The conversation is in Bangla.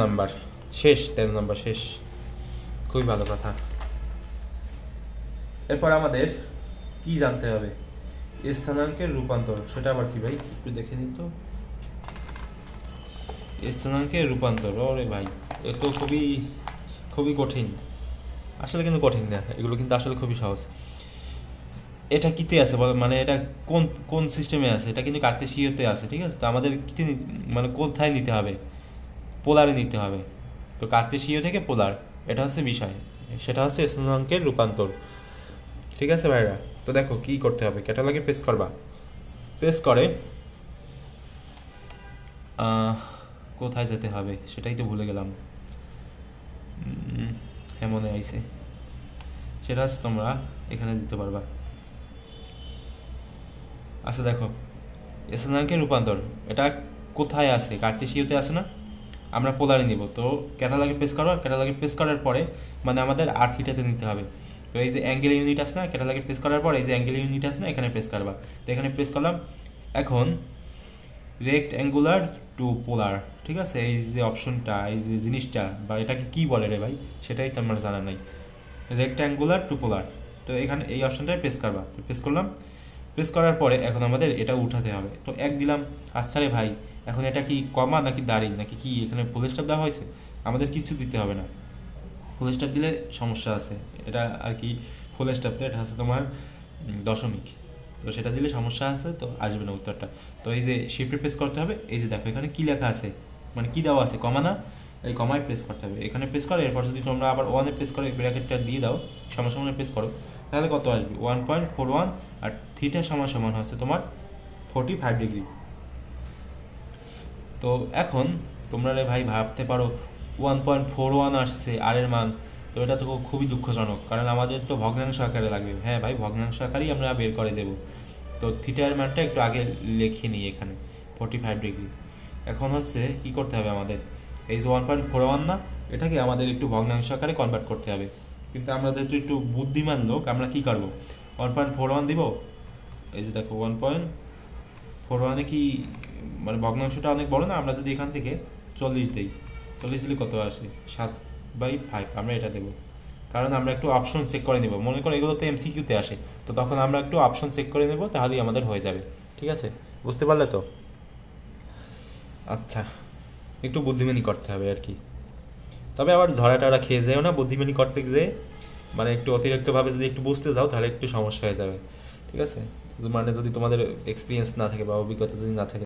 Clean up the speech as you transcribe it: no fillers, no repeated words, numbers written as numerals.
নাম্বার শেষ, 13 নাম্বার শেষ। খুবই ভালো কথা। এরপর আমাদের কি জানতে হবে? স্থানাঙ্কের রূপান্তর। সেটা আবার কি ভাই, একটু দেখে নিন তো। স্থানাঙ্কের রূপান্তর, ওরে ভাই এ তো খুবই খুবই কঠিন। আসলে কিন্তু কঠিন না, এগুলো কিন্তু আসলে খুবই সহজ। এটা কিতে আছে বল, মানে এটা কোন কোন সিস্টেমে আছে? এটা কিন্তু কার্তেশীয়তে আছে, ঠিক আছে? তো আমাদের কিতে মানে কোথায় নিতে হবে? পোলারে নিতে হবে। তো কার্তেশীয় থেকে পোলার, এটা হচ্ছে বিষয়। সেটা হচ্ছে স্থানাঙ্কের রূপান্তর। ঠিক আছে ভাইরা? তো দেখো কি করতে হবে, ক্যাটালগে পেস্ট করবা। পেস্ট করে কোথায় যেতে হবে সেটাই তো ভুলে গেলাম। হ্যাঁ মনে আইছে, সেটা হচ্ছে তোমরা এখানে দিতে পারবা। আচ্ছা দেখো, স্থানাঙ্কের রূপান্তর এটা কোথায় আছে? কার্তেশীয়তে আছে না? আমরা পোলারে নিব। তো ক্যাটালগে পেস্ট করবা। ক্যাটালগে পেস্ট করার পরে মানে আমাদের আর থিটাতে নিতে হবে। তো এই যে অ্যাঙ্গেল ইউনিট আছে না, ক্যাটালগে পেস্ট করার পর এই যে অ্যাঙ্গেল ইউনিট আছে না, এখানে পেস্ট করবা। তো এখানে পেস্ট করলাম। এখন রেক্টঅ্যাঙ্গুলার টু পোলার, ঠিক আছে? এই যে অপশনটা, এই যে জিনিসটা বা এটাকে কি বলে রে ভাই, সেটাই তো আমার জানা নাই। রেক্টঅ্যাঙ্গুলার টু পোলার, তো এখানে এই অপশনটায় প্রেস করবা। তো প্রেস করলাম। প্রেস করার পরে এখন আমাদের এটা উঠাতে হবে। তো এক দিলাম। আচ্ছা রে ভাই, এখন এটা কি কমা নাকি দাঁড়ি নাকি কি? এখানে ফুল স্টপ দেওয়া হয়েছে, আমাদের কিছু দিতে হবে না। ফুল স্টপ দিলে সমস্যা আছে, এটা আর কি ফুল স্টপ তো এটা হচ্ছে তোমার দশমিক, তো সেটা দিলে সমস্যা আছে, তো আসবে না উত্তরটা। তো এই যে শিফটে প্রেস করতে হবে। এই যে দেখো এখানে কি লেখা আছে, মানে কি দেওয়া আছে, কমা না? এই কমায় প্রেস করতে হবে, এখানে প্রেস করে এরপর যদি তোমরা আবার ওয়ানে প্রেস করে ব্র্যাকেটটা দিয়ে দাও, সমান প্রেস করো, তাহলে কত আসবে? 1.41। আর থিটা সমান হচ্ছে তোমার 45 ডিগ্রি। তো এখন তোমরা রে ভাই ভাবতে পারো 1.41 আসছে আর এর মান, তো এটা তো খুবই দুঃখজনক, কারণ আমাদের তো ভগ্নাংশ আকারে লাগবে। হ্যাঁ ভাই, ভগ্নাংশ আকারেই আমরা বের করে দেব। তো থিটার মানটা একটু আগে লিখে নিই এখানে, 45 ডিগ্রি। এখন হচ্ছে কি করতে হবে আমাদের? এই যে 1.41 না, এটাকে আমাদের একটু ভগ্নাংশ আকারে কনভার্ট করতে হবে। কিন্তু আমরা যেহেতু একটু বুদ্ধিমান লোক, আমরা কি করবো? 1.41 দিব। এই যে দেখো 1.41 কি মানে ভগ্নাংশটা অনেক বড় না? আমরা যদি এখান থেকে 40 দিই, 40 দিলে কত আসে? 7/5। আমরা এটা দেবো, কারণ আমরা একটু অপশন চেক করে নেব। মনে করো এগুলো তো এমসিকিউতে আসে, তো তখন আমরা একটু অপশন চেক করে নেব, তাহলেই আমাদের হয়ে যাবে। ঠিক আছে, বুঝতে পারলে তো? আচ্ছা, একটু বুদ্ধিমানি করতে হবে আর কি। তবে আবার ধরাটা খেয়ে যেও না বুদ্ধিমানি করতে যেয়ে, মানে একটু অতিরিক্তভাবে যদি একটু বুঝতে যাও তাহলে একটু সমস্যা হয়ে যাবে। ঠিক আছে, মানে যদি তোমাদের এক্সপিরিয়েন্স না থাকে বা অভিজ্ঞতা যদি না থাকে